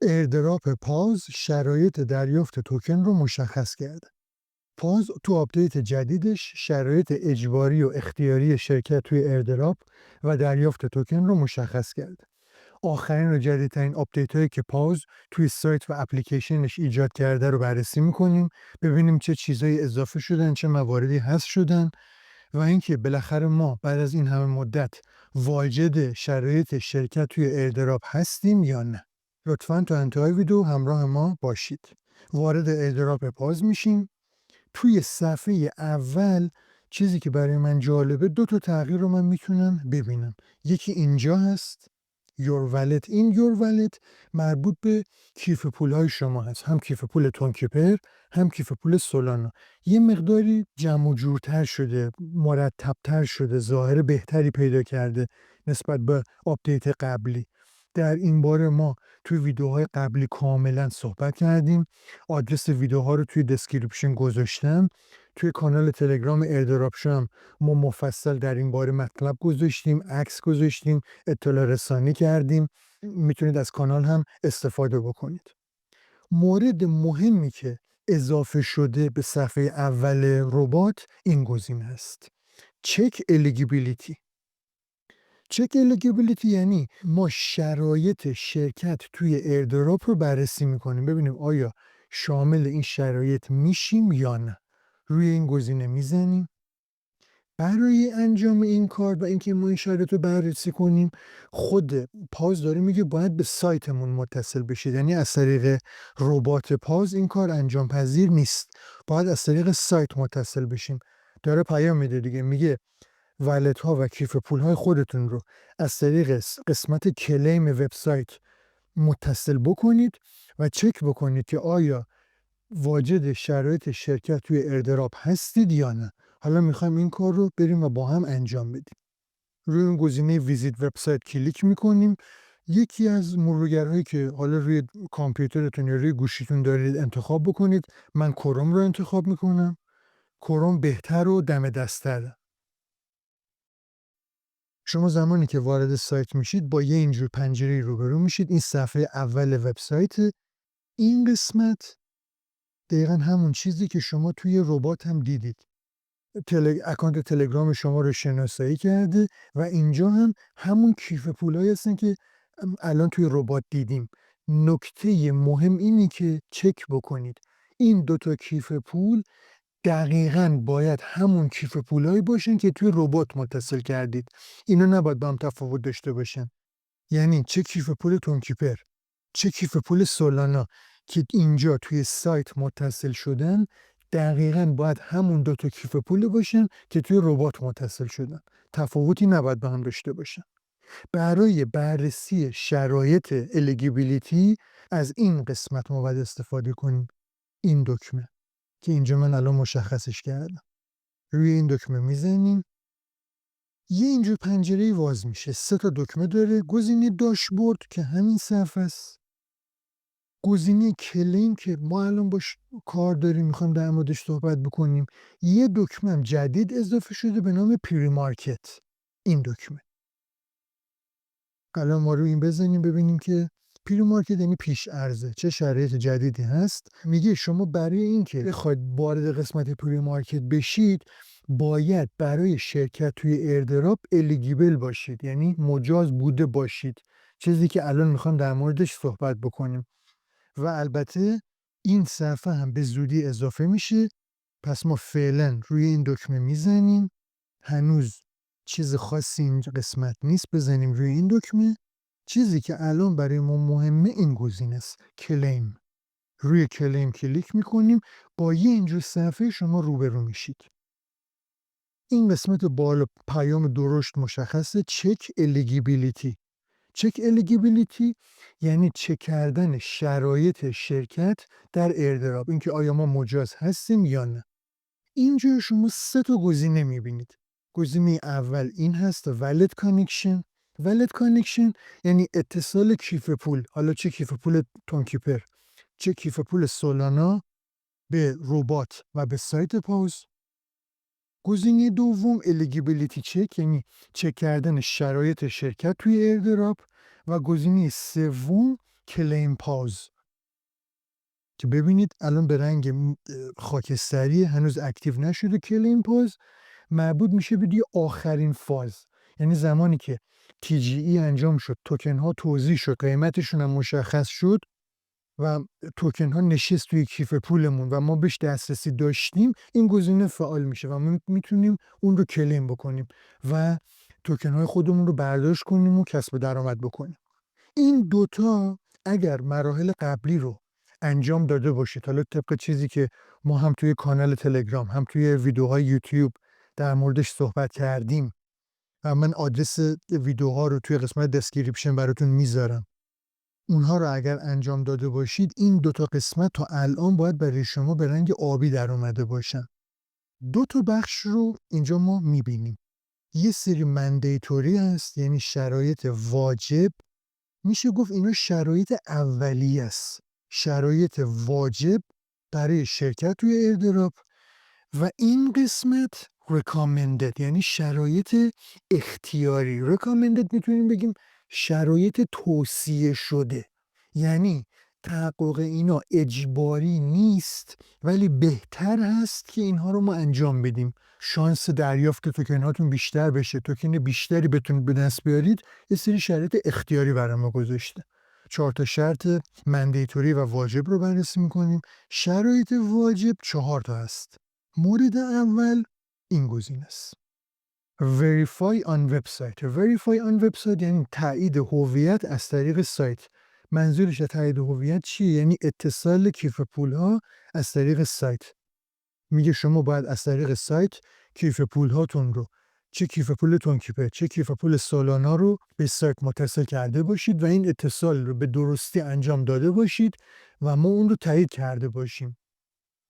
ایردراپ پاز شرایط دریافت توکن رو مشخص کرده. پاز تو آپدیت جدیدش شرایط اجباری و اختیاری شرکت توی ایردراپ و دریافت توکن رو مشخص کرده. آخرین و جدیدترین آپدیت هایی که پاز توی سایت و اپلیکیشنش ایجاد کرده رو بررسی میکنیم، ببینیم چه چیزایی اضافه شدن، چه مواردی حذف شدن و اینکه بالاخره ما بعد از این همه مدت واجد شرایط شرکت توی ایردراپ هستیم یا نه. لطفاً تا انتهای ویدیو همراه ما باشید. وارد ایردراپ پاز میشیم. توی صفحه اول چیزی که برای من جالبه، 2 تا تغییر رو من میتونم ببینم. یکی اینجا هست، Your Wallet. این Your Wallet مربوط به کیف پول‌های شما هست، هم کیف پول تونکیپر هم کیف پول سولانا. یه مقداری جمع و جورتر شده، مرتبتر شده، ظاهر بهتری پیدا کرده نسبت به آپدیت قبلی. در این باره ما توی ویدیوهای قبلی کاملا صحبت کردیم. آدرس ویدیوها رو توی دسکریپشن گذاشتم. توی کانال تلگرام ایردراپ هم ما مفصل در این باره مطلب گذاشتیم، عکس گذاشتیم، اطلاع رسانی کردیم. میتونید از کانال هم استفاده بکنید. مورد مهمی که اضافه شده به صفحه اول ربات این گزینه است: چک الیجیبیلیتی. چک الیجیبیلیتی یعنی ما شرایط شرکت توی ایردراپ رو بررسی میکنیم، ببینیم آیا شامل این شرایط میشیم یا نه. روی این گزینه میزنیم. برای انجام این کار و اینکه ما این شرایط رو بررسی کنیم، خود پاز داره میگه باید به سایتمون متصل بشید، یعنی از طریق ربات پاز این کار انجام پذیر نیست، باید از طریق سایت متصل بشیم. داره پیام میده دیگه، میگه والت ها و کیف پول های خودتون رو از طریق قسمت کلیم وبسایت متصل بکنید و چک بکنید که آیا واجد شرایط شرکت توی ایردراپ هستید یا نه. حالا میخوایم این کار رو بریم و با هم انجام بدیم. روی اون گزینه ویزیت وبسایت کلیک میکنیم. یکی از مرورگرهایی که حالا روی کامپیوترتون یا روی گوشیتون دارید انتخاب بکنید. من کروم رو انتخاب میکنم. کروم بهتر و دم دست‌تره. شما زمانی که وارد سایت میشید با یه اینجور پنجره روبرو میشید. این صفحه اول وبسایت. این قسمت دقیقا همون چیزی که شما توی ربات هم دیدید. اکانت تلگرام شما رو شناسایی کرده و اینجا هم همون کیف پولایی هستن که الان توی ربات دیدیم. نکته مهم اینه که چک بکنید این 2 تا کیف پول دقیقاً باید همون کیف پولایی باشن که توی ربات متصل کردید. اینا نباید با هم تفاوت داشته باشن. یعنی چه کیف پول تونکیپر، چه کیف پول سولانا که اینجا توی سایت متصل شدن، دقیقاً باید همون 2 تا کیف پول باشن که توی ربات متصل شدن. تفاوتی نباید با هم داشته باشن. برای بررسی شرایط الیجیبیلیتی از این قسمت ما باید استفاده کنیم. این دکمه که اینجا من الان مشخصش کردم. روی این دکمه میزنیم. یه اینجور پنجره باز میشه. 3 تا دکمه داره. گزینه داشبورد که همین صفحه است. گزینه کلیم که ما الان باش کار داریم، میخوایم در موردش صحبت بکنیم. یه دکمه هم جدید اضافه شده به نام پری مارکت. این دکمه. الان ما روی این بزنیم ببینیم که پری مارکت یعنی پیش عرضه، چه شرایط جدیدی هست. میگه شما برای اینکه بخواید وارد قسمت پری مارکت بشید باید برای شرکت توی ایردراپ الیجیبل باشید، یعنی مجاز بوده باشید، چیزی که الان میخوام در موردش صحبت بکنیم. و البته این صفحه هم به زودی اضافه میشه. پس ما فعلا روی این دکمه میزنیم. هنوز چیز خاصی این قسمت نیست. بزنیم روی این دکمه. چیزی که الان برای ما مهمه این گزینه است: کلیم. روی کلیم کلیک میکنیم. با یه اینجور صفحه شما روبرو میشید. این قسمت بالا پیام درشت مشخصه: چک الیجیبیلیتی. چک الیجیبیلیتی یعنی چک کردن شرایط شرکت در ایردراپ، اینکه آیا ما مجاز هستیم یا نه. اینجا شما 3 تا گزینه میبینید. گزینه اول این هست: والت کانکشن. والت کانکشن یعنی اتصال کیف پول، حالا چه کیف پول تونکیپر چه کیف پول سولانا، به ربات و به سایت پاز. گزینه دوم الیجیبیلیتی چک، یعنی چک کردن شرایط شرکت توی ایردراپ. و گزینه سوم کلیم پاز که ببینید الان به رنگ خاکستری هنوز اکتیو نشده. کلیم پاز مربوط میشه به دیگه آخرین فاز، یعنی زمانی که TGE انجام شد، توکن ها توزیع شد، قیمتشون هم مشخص شد و توکن ها نشست توی کیف پولمون و ما بهش دسترسی داشتیم، این گزینه فعال میشه و ما میتونیم اون رو کلیم بکنیم و توکن های خودمون رو برداشت کنیم و کسب درآمد بکنیم. این دوتا اگر مراحل قبلی رو انجام داده باشید، حالا طبق چیزی که ما هم توی کانال تلگرام هم توی ویدیوهای یوتیوب در موردش صحبت کردیم و من آدرس ویدیوها رو توی قسمت دسکریپشن براتون میذارم، اونها رو اگر انجام داده باشید، این دوتا قسمت تا الان باید برای شما به رنگ آبی در اومده باشن. دو تا بخش رو اینجا ما میبینیم. یه سری مندیتوری هست، یعنی شرایط واجب، میشه گفت اینا شرایط اولیه است، شرایط واجب برای شرکت توی ایردراپ، و این قسمت recommended یعنی شرایط اختیاری. recommended میتونیم بگیم شرایط توصیه شده، یعنی تحقق اینا اجباری نیست ولی بهتر هست که اینها رو ما انجام بدیم. شانس دریافت توکناتون بیشتر بشه، توکن بیشتری بتونید به دست بیارید، یه سری شرایط اختیاری برای ما گذاشته. 4 تا شرط مندیتوری و واجب رو بررسی میکنیم. شرایط واجب 4 تا هست. مورد اول این گزینه است: Verify on website. Verify on website یعنی تایید هویت از طریق سایت. منظورش از تایید هویت چیه؟ یعنی اتصال کیف پول ها از طریق سایت. میگه شما باید از طریق سایت کیف پول هاتون رو، چه کیف پول تونکیپر چه کیف پول سولانا رو به سایت متصل کرده باشید و این اتصال رو به درستی انجام داده باشید و ما اون رو تایید کرده باشیم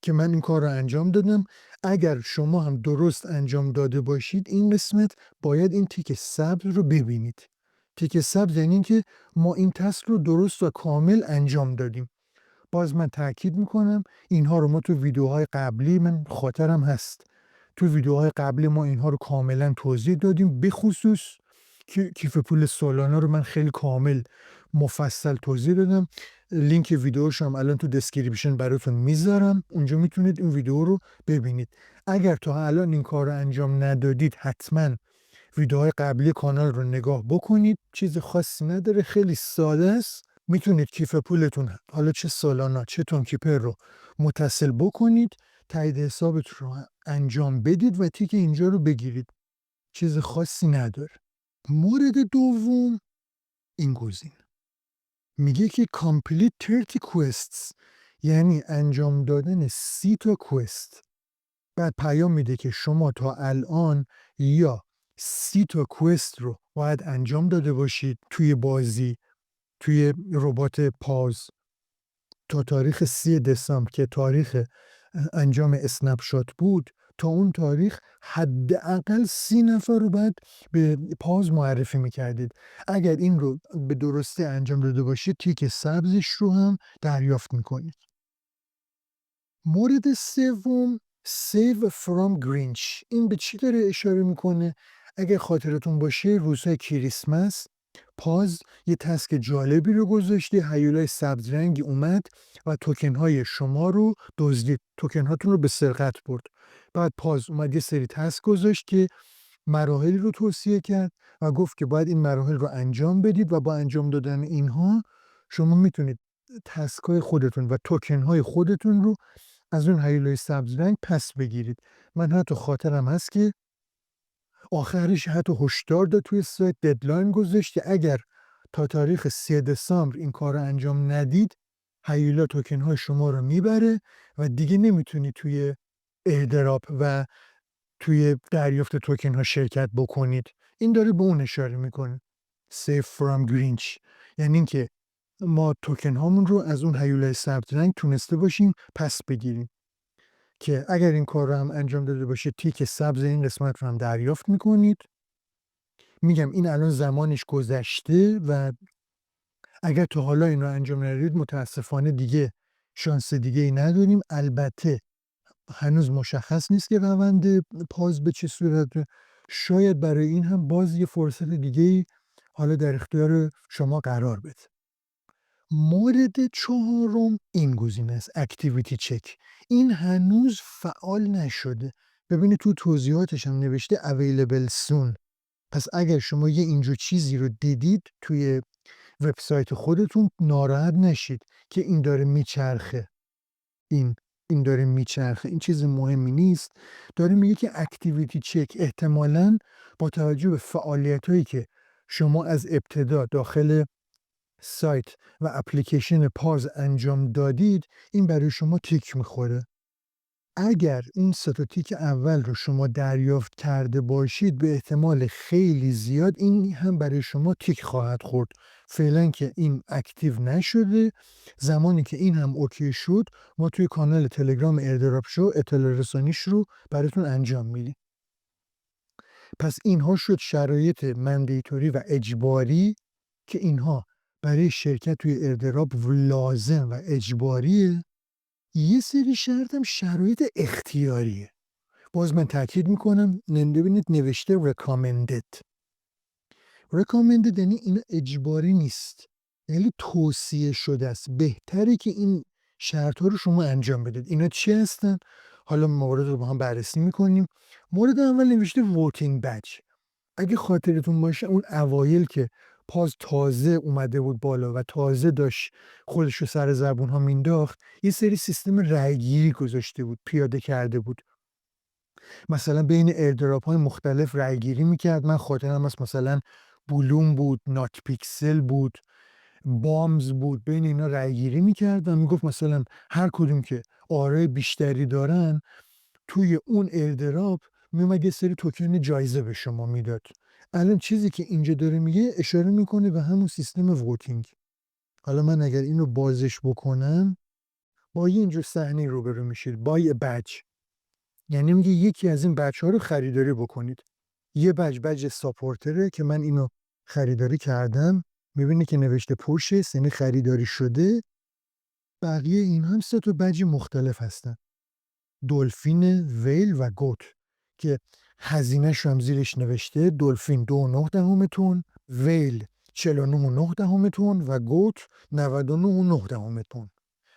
که من این کار رو انجام دادم. اگر شما هم درست انجام داده باشید، این قسمت باید این تیک سبز رو ببینید. تیک سبز یعنی که ما این تسک رو درست و کامل انجام دادیم. باز من تاکید میکنم اینها رو ما تو ویدیوهای قبلی، من خاطرم هست تو ویدیوهای قبلی ما اینها رو کاملا توضیح دادیم، به خصوص که کیف پول سولانا رو من خیلی کامل مفصل توضیح دادم. لینک ویدیوش هم الان تو دسکریپشن براتون میذارم، اونجا میتونید این ویدیو رو ببینید. اگر تا الان این کار رو انجام ندادید، حتما ویدیوهای قبلی کانال رو نگاه بکنید. چیز خاصی نداره، خیلی ساده است. میتونید کیف پولتون، حالا چه سولانا چه تونکیپر، رو متصل بکنید، تایید حسابت رو انجام بدید و تیک اینجا رو بگیرید. چیز خاصی نداره. مورد دوم این گزینه میگه که complete 30 quests، یعنی انجام دادن 30 تا کوست. بعد پیام میده که شما تا الان یا 30 تا کوست رو باید انجام داده باشید توی بازی، توی ربات پاز، تا تاریخ 30 دسامبر که تاریخ انجام اسنپ شات بود. تا اون تاریخ حداقل 30 نفر رو باید به پاز معرفی میکردید. اگر این رو به درستی انجام داده باشید، تیک سبزش رو هم دریافت میکنید. مورد سوم Save from Grinch. این به چی داره اشاره میکنه؟ اگر خاطرتون باشه روزهای کریسمس پاز یه تسک جالبی رو گذاشته، هیولای سبز رنگی اومد و توکن های شما رو دزدید، توکن هاتون رو به سرقت برد. بعد پاز اومد یه سری تسک گذاشت که مراحلی رو توصیه کرد و گفت که باید این مراحل رو انجام بدید و با انجام دادن اینها شما میتونید تسک های خودتون و توکن های خودتون رو از اون هیولای سبز رنگ پس بگیرید. من حتی خاطرم هست که آخرش حتی هشدار داد توی سایت، ددلاین گذاشت که اگر تا تاریخ 3 دسامبر این کار رو انجام ندید، هیولا توکن های شما رو میبره و دیگه نمیتونی توی ایردراپ و توی دریافت توکن ها شرکت بکنید. این داره به اون اشاره میکنه. Save from Grinch یعنی اینکه ما توکن هامون رو از اون هیولای سبز رنگ تونسته باشیم پس بگیریم، که اگر این کار رو هم انجام داده باشید، تیک سبز این قسمت رو هم دریافت میکنید. میگم این الان زمانش گذشته و اگر تا حالا این رو انجام ندادید، متاسفانه دیگه شانس دیگه ای نداریم. البته هنوز مشخص نیست که روند پاز به چه صورته. شاید برای این هم باز یه فرصت دیگه ای حالا در اختیار شما قرار بده. مورد چهارم این گزینه است، اکتیویتی چک. این هنوز فعال نشده. ببینید تو توضیحاتش هم نوشته available soon. پس اگر شما یه اینجور چیزی رو دیدید توی وبسایت خودتون، ناراحت نشید که این داره میچرخه. این داره میچرخه، این چیز مهمی نیست. داره میگه که اکتیویتی چک احتمالاً با توجه به فعالیتایی که شما از ابتدا داخل سایت و اپلیکیشن پاز انجام دادید، این برای شما تیک میخوره. اگر این سه تا تیک اول رو شما دریافت کرده باشید، به احتمال خیلی زیاد این هم برای شما تیک خواهد خورد. فعلا که این اکتیو نشده، زمانی که این هم اوکی شد، ما توی کانال تلگرام ایردراپ شو اطلاع رسانیش رو براتون انجام میدیم. پس اینها شد شرایط مندیتوری و اجباری که اینها برای شرکت توی ایردراپ لازم و اجباریه. یه سری شرط هم شرایط اختیاریه. باز من تاکید میکنم، ببینید نوشته recommended یعنی این اجباری نیست، یعنی توصیه شده است. بهتره که این شرط ها رو شما انجام بدید. اینا چی هستن؟ حالا موارد رو با هم بررسی میکنیم. مورد اول نوشته voting badge. اگه خاطرتون باشه اون اوایل که پاز تازه اومده بود بالا و تازه داشت خودش رو سر زبون ها مینداخت، یه سری سیستم رأیگیری گذاشته بود، پیاده کرده بود. مثلا بین ایردراپ های مختلف رأیگیری میکرد. من خاطرم هست مثلا بلوم بود، نات پیکسل بود، بامز بود. بین اینا رأیگیری میکرد و میگفت مثلا هر کدوم که آرای بیشتری دارن توی اون ایردراپ میومد یه سری توکن جایزه به شما میداد. الان چیزی که اینجا داره میگه اشاره میکنه به همون سیستم ووتینگ. حالا من اگر اینو بازش بکنم، با یه اینجور صحنه روبرو میشید، با یه بج. یعنی میگه یکی از این بچه ها رو خریداری بکنید. یه بج ساپورتره که من اینو خریداری کردم. میبینی که نوشته پوشش، یعنی خریداری شده. بقیه این هم سه تا بج مختلف هستن، دلفین، ویل و گوت، که هزینه‌ش هم زیرش نوشته. دلفین 2.9 تن، ویل 49.9 تن و گوت 99.9 تن.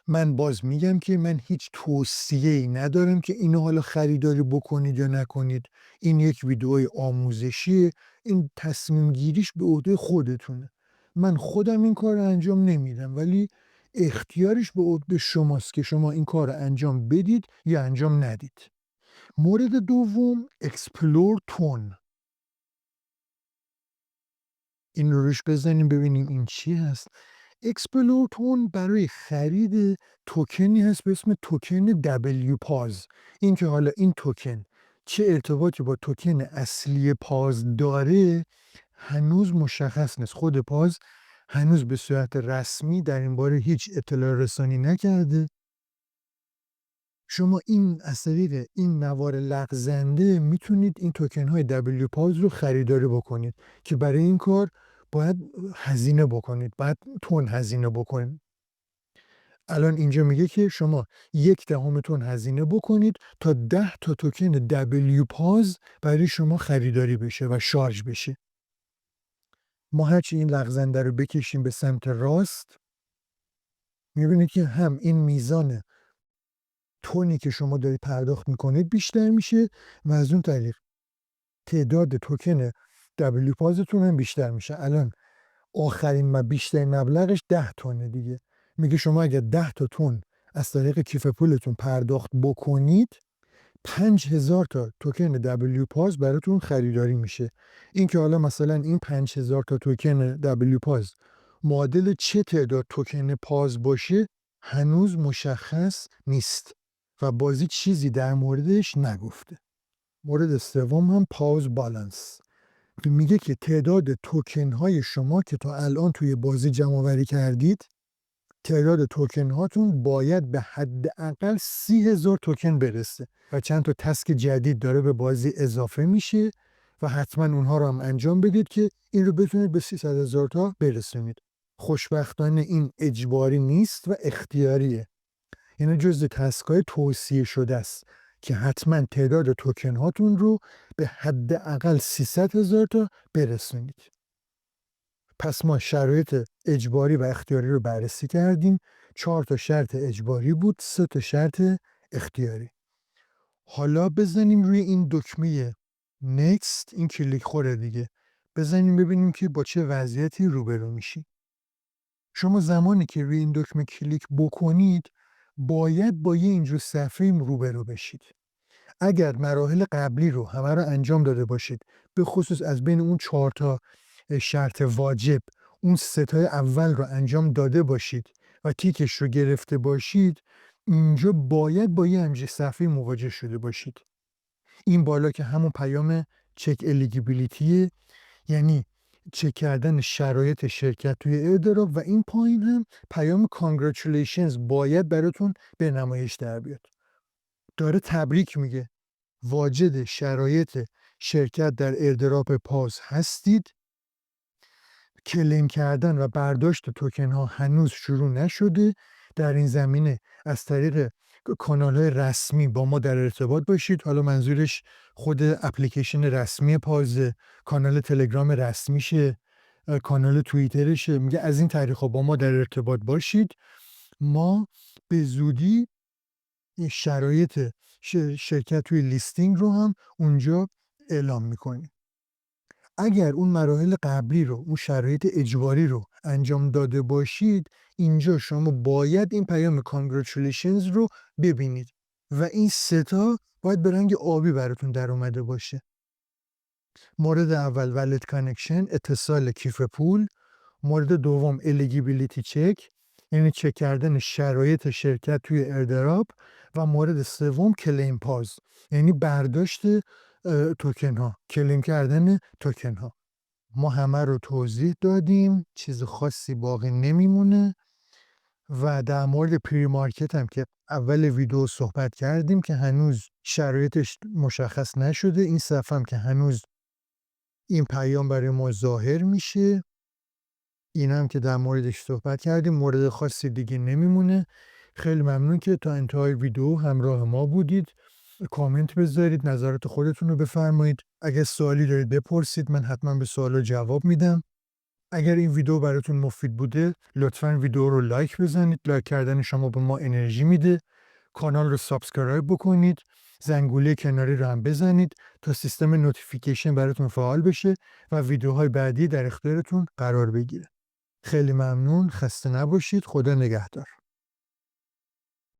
من باز میگم که من هیچ توصیه‌ای ندارم که اینو حالا خریداری بکنید یا نکنید. این یک ویدئوی آموزشیه. این تصمیم گیریش به عهده خودتونه. من خودم این کار رو انجام نمیدم، ولی اختیارش به عهده شماست که شما این کار رو انجام بدید یا انجام ندید. مورد دوم، اکسپلور تون. این رو روش بزنیم ببینیم این چی هست. اکسپلور تون برای خرید توکنی هست به اسم توکن WPAS. این که حالا این توکن چه ارتباطی با توکن اصلی پاز داره هنوز مشخص نیست. خود پاز هنوز به صورت رسمی در این باره هیچ اطلاع رسانی نکرده. شما این از طریق این نوار لغزنده میتونید این توکن های WPAS رو خریداری بکنید که برای این کار باید هزینه بکنید، باید تون هزینه بکنید. الان اینجا میگه که شما 1/10 تن هزینه بکنید تا 10 تا توکن WPAS برای شما خریداری بشه و شارژ بشه. ما هرچی این لغزنده رو بکشیم به سمت راست، میبینید که هم این میزان تونی که شما دارید پرداخت میکنید بیشتر میشه و از اون طریق تعداد توکن WPASتون هم بیشتر میشه. الان آخرین و بیشترین مبلغش 10 تونه دیگه. میگه شما اگر 10 تا تن از طریق کیف پولتون پرداخت بکنید، 5000 تا توکن WPAS براتون خریداری میشه. این که حالا مثلا این 5000 تا توکن WPAS معادل چه تعداد توکن پاز باشه هنوز مشخص نیست و بازی چیزی در موردش نگفته. مورد سوم هم پاز بالانس. میگه که تعداد توکن های شما که تا الان توی بازی جمع آوری کردید، تعداد توکن هاتون باید به حداقل 30,000 توکن برسه و چند تا تسک جدید داره به بازی اضافه میشه و حتما اونها رو هم انجام بدید که این رو بتونید به 300,000 تا برسونید. خوشبختانه این اجباری نیست و اختیاریه. یعنی جزء تسک های توصیه شده است که حتما تعداد توکن هاتون رو به حداقل 300,000 تا برسونید. پس ما شرایط اجباری و اختیاری رو بررسی کردیم. 4 تا شرط اجباری بود، 3 تا شرط اختیاری. حالا بزنیم روی این دکمه next، این کلیک خوره دیگه. بزنیم ببینیم که با چه وضعیتی روبرو میشیم. شما زمانی که روی این دکمه کلیک بکنید باید با یه اینجور صفحه روبرو بشید. اگر مراحل قبلی رو همه رو انجام داده باشید، به خصوص از بین اون 4 تا شرط واجب اون 3 تای اول رو انجام داده باشید و تیکش رو گرفته باشید، اینجا باید با یه همچین صفحه مواجه شده باشید. این بالا که همون پیام چک الیجیبیلیتیه، یعنی چک کردن شرایط شرکت توی ایردراپ، و این پایین هم پیام کانگرچولیشنز باید براتون به نمایش در بیاد. داره تبریک میگه، واجد شرایط شرکت در ایردراپ پاز هستید. کلیم کردن و برداشت توکن ها هنوز شروع نشده. در این زمینه از طریق کانال های رسمی با ما در ارتباط باشید. حالا منظورش خود اپلیکیشن رسمی پازه، کانال تلگرام رسمیشه، کانال توییترشه. میگه از این طریق با ما در ارتباط باشید. ما به زودی شرایط شرکت توی لیستینگ رو هم اونجا اعلام میکنیم. اگر اون مراحل قبلی رو، اون شرایط اجباری رو انجام داده باشید، اینجا شما باید این پیام کانگرچولیشنز رو ببینید و این 3 تا باید به رنگ آبی براتون در اومده باشه. مورد اول ولید کانکشن، اتصال کیف پول. مورد دوم الیجیبیلیتی چک، یعنی چک کردن شرایط شرکت توی ایردراپ. و مورد سوم کلیم پاز، یعنی برداشت توکن ها، کلیم کردن توکن ها. ما همه رو توضیح دادیم، چیز خاصی باقی نمیمونه. و در مورد پری مارکت هم که اول ویدیو صحبت کردیم که هنوز شرایطش مشخص نشده. این صفحه هم که هنوز این پیام برای ما ظاهر میشه. این هم که در موردش صحبت کردیم، مورد خاصی دیگه نمیمونه. خیلی ممنون که تا انتهای ویدیو همراه ما بودید. کامنت بذارید، نظرات خودتون رو بفرمایید. اگر سوالی دارید بپرسید، من حتما به سوال جواب میدم. اگر این ویدیو براتون مفید بوده لطفاً ویدیو رو لایک بزنید. لایک کردن شما به ما انرژی میده. کانال رو سابسکرایب بکنید. زنگوله کناری رو هم بزنید تا سیستم نوتیفیکیشن براتون فعال بشه و ویدیوهای بعدی در اختیارتون قرار بگیره. خیلی ممنون، خسته نباشید، خدا نگهدار.